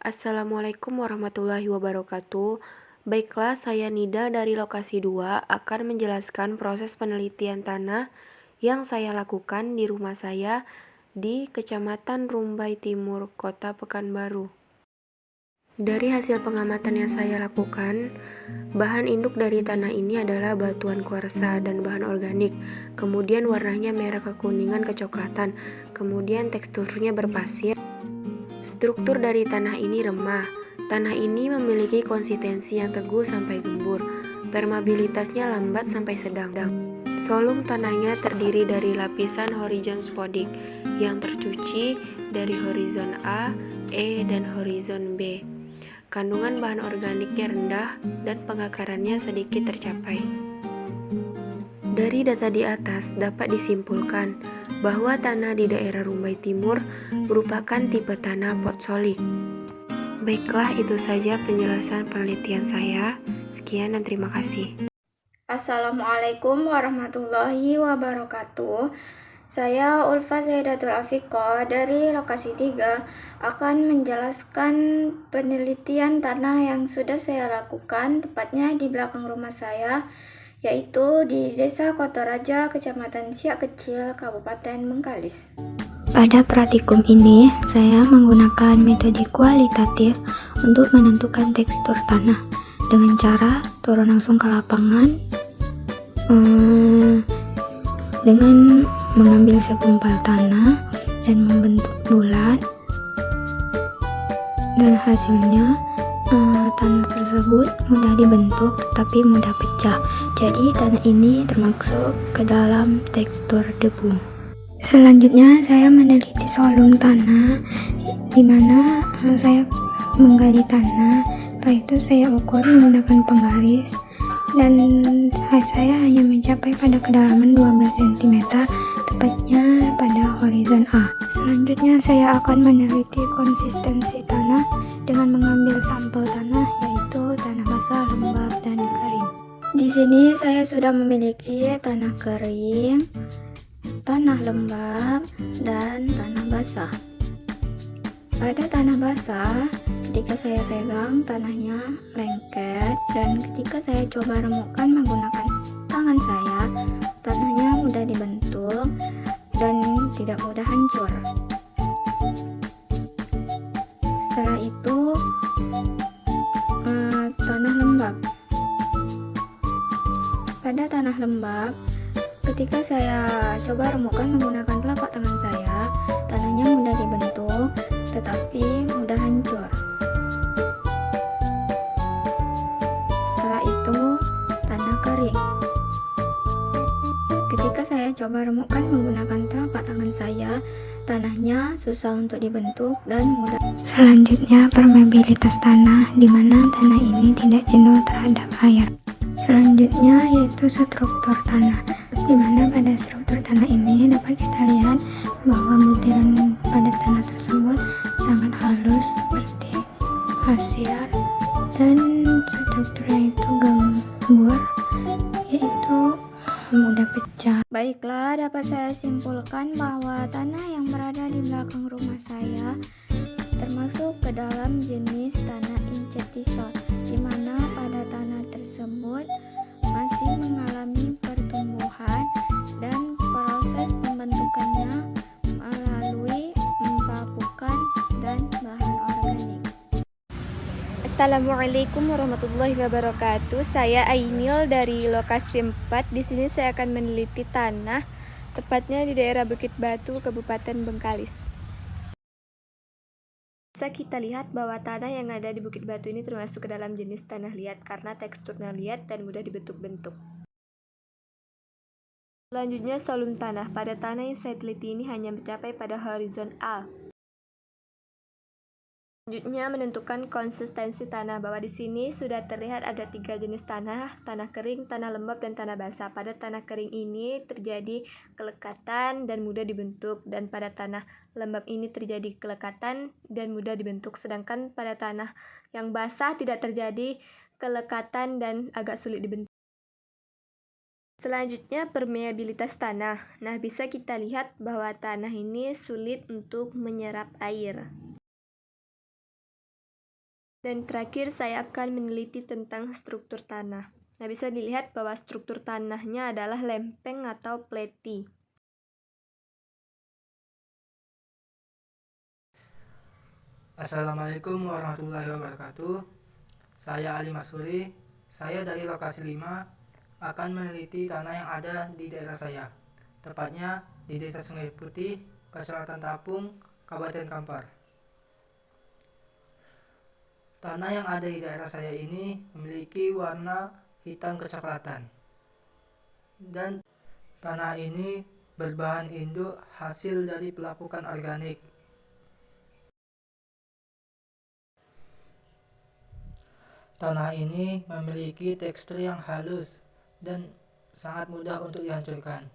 Assalamualaikum warahmatullahi wabarakatuh. Baiklah, saya Nida dari lokasi 2 akan menjelaskan proses penelitian tanah yang saya lakukan di rumah saya di Kecamatan Rumbai Timur, Kota Pekanbaru. Dari hasil pengamatan yang saya lakukan, bahan induk dari tanah ini adalah batuan kuarsa dan bahan organik. Kemudian warnanya merah kekuningan kecoklatan. Kemudian teksturnya berpasir. Struktur dari tanah ini remah. Tanah ini memiliki konsistensi yang teguh sampai gembur. Permeabilitasnya lambat sampai sedang. Solum tanahnya terdiri dari lapisan horizon spodik yang tercuci dari horizon A, E, dan horizon B. Kandungan bahan organiknya rendah dan pengakarannya sedikit tercapai. Dari data di atas dapat disimpulkan bahwa tanah di daerah Rumbai Timur merupakan tipe tanah potsolik. Baiklah, itu saja penjelasan penelitian saya. Sekian dan terima kasih. Assalamualaikum warahmatullahi wabarakatuh. Saya Ulfa Zaidatul Afiqah dari lokasi 3 akan menjelaskan penelitian tanah yang sudah saya lakukan, tepatnya di belakang rumah saya, yaitu di Desa Kotoraja, Kecamatan Siak Kecil, Kabupaten Bengkalis. Pada praktikum ini, saya menggunakan metode kualitatif untuk menentukan tekstur tanah dengan cara turun langsung ke lapangan dengan mengambil segumpal tanah dan membentuk bulat, dan hasilnya tanah tersebut mudah dibentuk tetapi mudah pecah. Jadi tanah ini termasuk ke dalam tekstur debu. Selanjutnya saya meneliti solung tanah, di mana saya menggali tanah. Setelah itu saya ukur menggunakan penggaris dan saya hanya mencapai pada kedalaman 12 cm, tepatnya pada horizon A. Selanjutnya saya akan meneliti konsistensi tanah dengan mengambil sampel tanah, yaitu tanah basah, lembab, dan kering. Di sini saya sudah memiliki tanah kering, tanah lembab, dan tanah basah. Pada tanah basah, ketika saya pegang tanahnya lengket, dan ketika saya coba remukkan menggunakan tangan saya, tanahnya mudah dibentuk dan tidak mudah hancur. Setelah itu tanah lembab. Pada tanah lembab, ketika saya coba remukkan menggunakan telapak tangan saya, tanahnya mudah dibentuk tetapi mudah hancur. Setelah itu tanah kering. Ketika saya coba remukkan menggunakan telapak tangan saya, tanahnya susah untuk dibentuk dan mudah. Selanjutnya permeabilitas tanah, di mana tanah ini tidak jenuh terhadap air. Selanjutnya yaitu struktur tanah, di mana pada struktur tanah ini dapat kita lihat bahwa butiran pada tanah tersebut sangat halus seperti pasir, dan strukturnya itu gembur, yaitu mudah pecah. Baiklah, dapat saya simpulkan bahwa tanah yang berada di belakang rumah saya termasuk ke dalam jenis tanah incetisol, di mana pada tanah tersebut masih mengalami pertumbuhan dan proses pembentukannya melalui pemupukan dan bahan organik. Assalamualaikum warahmatullahi wabarakatuh. Saya Ainil dari lokasi 4. Di sini saya akan meneliti tanah, tepatnya di daerah Bukit Batu, Kabupaten Bengkalis. Bisa kita lihat bahwa tanah yang ada di Bukit Batu ini termasuk ke dalam jenis tanah liat karena teksturnya liat dan mudah dibentuk-bentuk. Selanjutnya solum tanah. Pada tanah yang saya teliti ini hanya mencapai pada horizon A. Selanjutnya menentukan konsistensi tanah, bahwa di sini sudah terlihat ada 3 jenis tanah, tanah kering, tanah lembab, dan tanah basah. Pada tanah kering ini terjadi kelekatan dan mudah dibentuk, dan pada tanah lembab ini terjadi kelekatan dan mudah dibentuk, sedangkan pada tanah yang basah tidak terjadi kelekatan dan agak sulit dibentuk. Selanjutnya permeabilitas tanah. Nah, bisa kita lihat bahwa tanah ini sulit untuk menyerap air. Dan terakhir saya akan meneliti tentang struktur tanah. Nah, bisa dilihat bahwa struktur tanahnya adalah lempeng atau pleti. Assalamualaikum warahmatullahi wabarakatuh. Saya Ali Masuri. Saya dari lokasi 5 akan meneliti tanah yang ada di daerah saya. Tepatnya di Desa Sungai Putih, Kecamatan Tapung, Kabupaten Kampar. Tanah yang ada di daerah saya ini memiliki warna hitam kecoklatan. Dan tanah ini berbahan induk hasil dari pelapukan organik. Tanah ini memiliki tekstur yang halus dan sangat mudah untuk dihancurkan.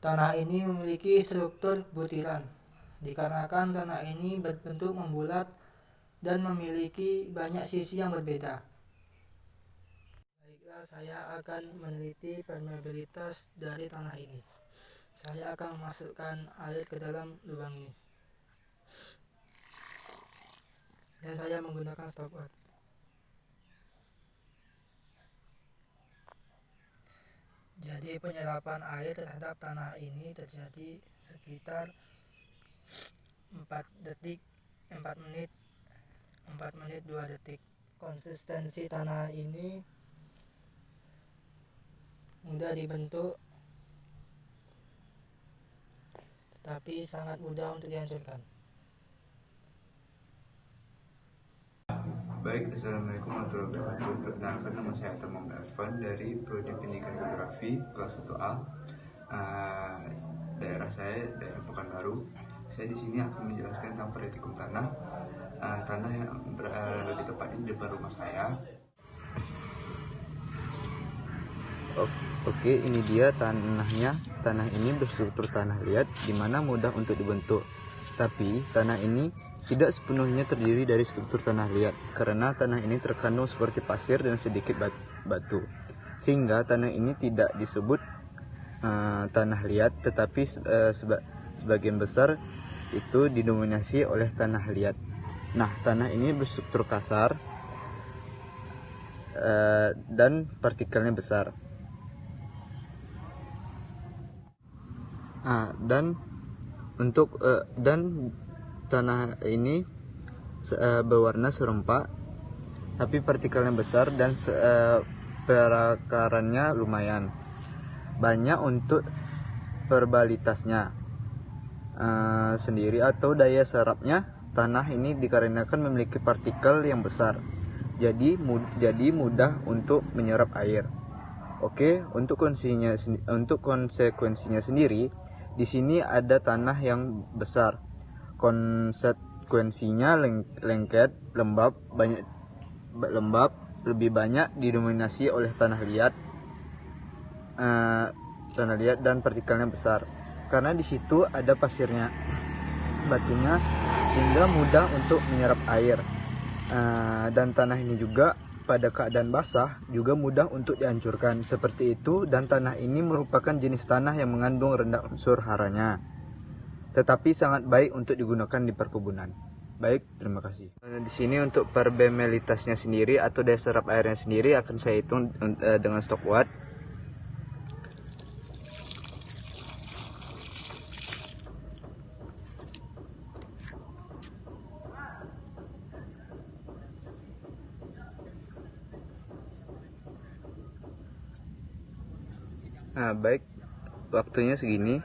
Tanah ini memiliki struktur butiran, dikarenakan tanah ini berbentuk membulat dan memiliki banyak sisi yang berbeda. Baiklah, saya akan meneliti permeabilitas dari tanah ini. Saya akan memasukkan air ke dalam lubang ini. Dan saya menggunakan stopwatch. Jadi penyerapan air terhadap tanah ini terjadi sekitar 4 menit 2 detik. Konsistensi tanah ini mudah dibentuk, tetapi sangat mudah untuk dihancurkan. Baik, Assalamualaikum warahmatullahi wabarakatuh. Perkenalkan, nama saya Tamam Ervan dari Prodi Pendidikan Geografi kelas 1A. Daerah saya daerah Pekanbaru. Saya di sini akan menjelaskan tentang praktikum tanah. Tanah yang berada di tempat ini di depan rumah saya. Oke, ini dia tanahnya. Tanah ini berstruktur tanah liat, di mana mudah untuk dibentuk. Tapi tanah ini tidak sepenuhnya terdiri dari struktur tanah liat, karena tanah ini terkandung seperti pasir dan sedikit batu, sehingga tanah ini tidak disebut tanah liat, tetapi sebagian besar itu didominasi oleh tanah liat. Nah, tanah ini berstruktur kasar dan partikelnya besar. Dan tanah ini berwarna serempak, tapi partikelnya besar dan perakarannya lumayan banyak. Untuk verbalitasnya sendiri atau daya serapnya, tanah ini dikarenakan memiliki partikel yang besar, jadi mudah untuk menyerap air. Oke, untuk konsekuensinya sendiri, di sini ada tanah yang besar. Konsekuensinya lengket, lembab lebih banyak didominasi oleh tanah liat dan partikelnya besar, karena di situ ada pasirnya, batunya, sehingga mudah untuk menyerap air. Dan tanah ini juga pada keadaan basah juga mudah untuk dihancurkan seperti itu. Dan tanah ini merupakan jenis tanah yang mengandung rendah unsur haranya, tetapi sangat baik untuk digunakan di perkebunan. Baik, terima kasih. Di sini untuk permeabilitasnya sendiri atau daya serap airnya sendiri akan saya hitung dengan stopwatch. Nah, baik, waktunya segini.